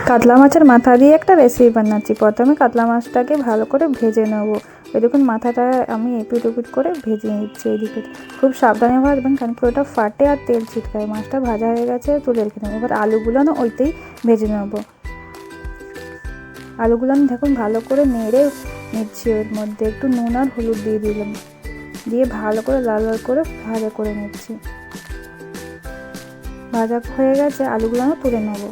কাতলা মাছের মাথা দিয়ে একটা রেসিপি বানাচ্ছি। প্রথমে কাতলা মাছটাকে ভালো করে ভেজে নেব। ওই দেখুন মাথাটা আমি এপিট ওপিট করে ভেজে নিচ্ছি। এইদিকে খুব সাবধানে ভাজবেন, কারণ কি ওটা ফাটে আর তেল ছিটকায়। মাছটা ভাজা হয়ে গেছে, তুলে রেখে নেব। এবার আলুগুলো না ওইতেই ভেজে নেব। আলুগুলো আমি দেখুন ভালো করে নেড়ে নিচ্ছি। ওর মধ্যে একটু নুন আর হলুদ দিয়ে দিলাম, দিয়ে ভালো করে লাল লাল করে ভাজা করে নিচ্ছি। ভাজা হয়ে গেছে, আলুগুলো না তুলে নেব।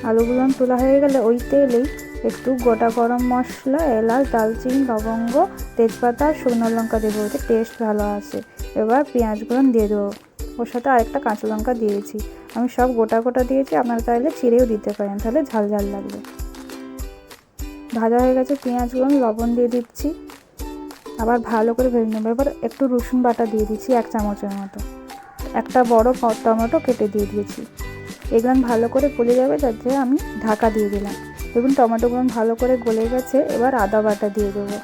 আলুগুলো তোলা হয়ে গেলে ওই তেলেই একটু গোটা গরম মশলা, এলাচ, দারচিনি, লবঙ্গ, তেজপাতা আর শুকনো লঙ্কা দেবো, ওতে টেস্ট ভালো আসে। এবার পেঁয়াজগুলো দিয়ে দেবো, ওর সাথে আরেকটা কাঁচা লঙ্কা দিয়েছি। আমি সব গোটা গোটা দিয়েছি, আপনারা চাইলে চিড়েও দিতে পারেন, তাহলে ঝাল ঝাল লাগবে। ভাজা হয়ে গেছে পেঁয়াজগুলো, লবণ দিয়ে দিচ্ছি, আবার ভালো করে ভেজে নেবো। এবার একটু রসুন বাটা দিয়ে দিচ্ছি 1 চামচের মতো। একটা বড় টমেটো কেটে দিয়ে দিয়েছি। এগুলো ভালো করে গলে যাবে, যাতে আমি ঢাকা দিয়ে দিলাম। দেখুন টমেটোগুলো ভালো করে গলে গেছে। এবার আদা বাটা দিয়ে দেবো,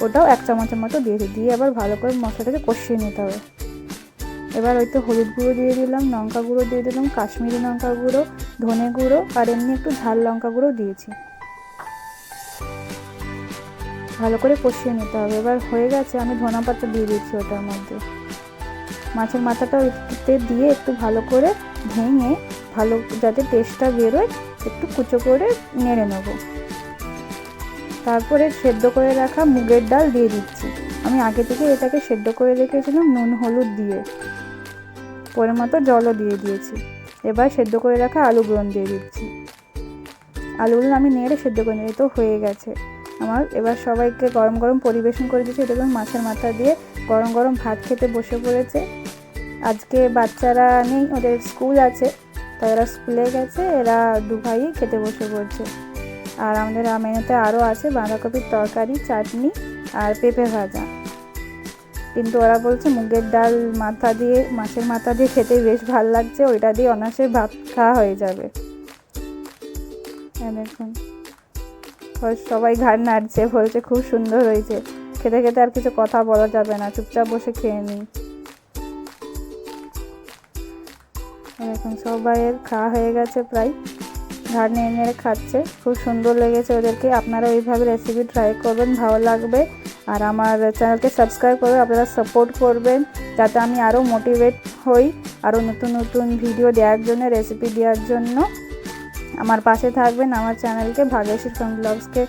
ওটাও 1 চামচের মতো দিয়ে আবার ভালো করে মশলাটাকে কষিয়ে নিতে হবে। এবার ওই তো হলুদ গুঁড়ো দিয়ে দিলাম, লঙ্কা গুঁড়ো দিয়ে দিলাম, কাশ্মীরি লঙ্কা গুঁড়ো, ধনে গুঁড়ো আর এমনি একটু ঝাল লঙ্কা গুঁড়ো দিয়েছি। ভালো করে কষিয়ে নিতে হবে। এবার হয়ে গেছে, আমি ধনা পাতা দিয়ে দিচ্ছি ওটার মধ্যে। মাছের মাথাটা ওইতে দিয়ে একটু ভালো করে ভেঙে, ভালো যাতে টেস্টটা বেরোয়, একটু কুচো করে নেড়ে নেব। তারপরে সেদ্ধ করে রাখা মুগের ডাল দিয়ে দিচ্ছি। আমি আগে থেকে এটাকে সেদ্ধ করে রেখেছিলাম নুন হলুদ দিয়ে, পরে মতো জলও দিয়ে দিয়েছি। এবার সেদ্ধ করে রাখা আলুগুলো দিয়ে দিচ্ছি। আলুগুলো আমি নেড়ে সেদ্ধ করে নিয়ে তো হয়ে গেছে আমার। এবার সবাইকে গরম গরম পরিবেশন করে দিচ্ছি। দেখুন মাছের মাথা দিয়ে গরম গরম ভাত খেতে বসে পড়েছে। আজকে বাচ্চারা নেই, ওদের স্কুল আছে, তাই এরা স্কুলে গেছে। এরা দু ভাই খেতে বসে পড়ছে। আর আমাদের মেনুতে আরও আছে বাঁধাকপির তরকারি, চাটনি আর পেঁপে ভাজা। কিন্তু ওরা বলছে মুগের ডাল মাথা দিয়ে, মাছের মাথা দিয়ে খেতে বেশ ভালো লাগছে, ওইটা দিয়ে অনায়াসে ভাত খাওয়া হয়ে যাবে। দেখুন সবাই ঘাড় নাড়ছে, বলছে খুব সুন্দর হয়েছে। খেতে খেতে আর কিছু কথা বলা যাবে না, চুপচাপ বসে খেয়ে নিই। এখন সবাইয়ের খাওয়া হয়ে গেছে, প্রায় ঘাড় নেড়ে নেড়ে খাচ্ছে। খুব সুন্দর লেগেছে ওদেরকে। আপনারা এইভাবে রেসিপি ট্রাই করবেন, ভালো লাগবে। আর আমার চ্যানেলকে সাবস্ক্রাইব করে আপনারা সাপোর্ট করবেন, যাতে আমি আরও মোটিভেট হই, আরও নতুন নতুন ভিডিও দেওয়ার জন্য, রেসিপি দেওয়ার জন্য। আমার পাশে থাকবেন। আমার চ্যানেলকে ভাগ্যশ্রী ফার্ম ব্লগসকে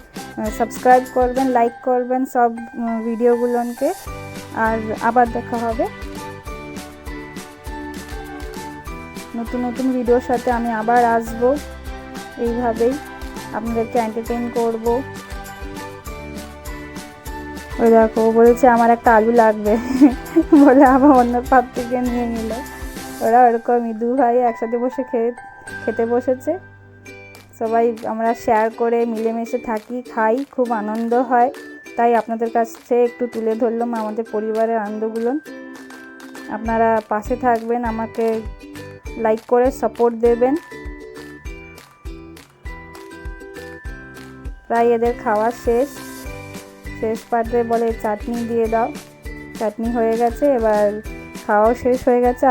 সাবস্ক্রাইব করবেন, লাইক করবেন সব ভিডিওগুলোকে। আর আবার দেখা হবে নতুন নতুন ভিডিওর সাথে। আমি আবার আসবো, এইভাবেই আপনাদেরকে এন্টারটেইন করব। ওই দেখো বলেছে আমার একটা আলু লাগবে বলে আবার অন্য পাত থেকে নিয়ে নিল। ওরা ওরকমই দু ভাই একসাথে বসে খেতে বসেছে। সবাই আমরা শেয়ার করে মিলেমিশে থাকি, খাই, খুব আনন্দ হয়। তাই আপনাদের কাছে একটু তুলে ধরলাম আমাদের পরিবারের আনন্দগুলো। আপনারা পাশে থাকবেন, আমাকে লাইক করে সাপোর্ট দেবেন। প্রায় এদের খাওয়া শেষ পাত্রে বলে চাটনি দিয়ে দাও। চাটনি হয়ে গেছে, এবার খাওয়াও শেষ হয়ে গেছে।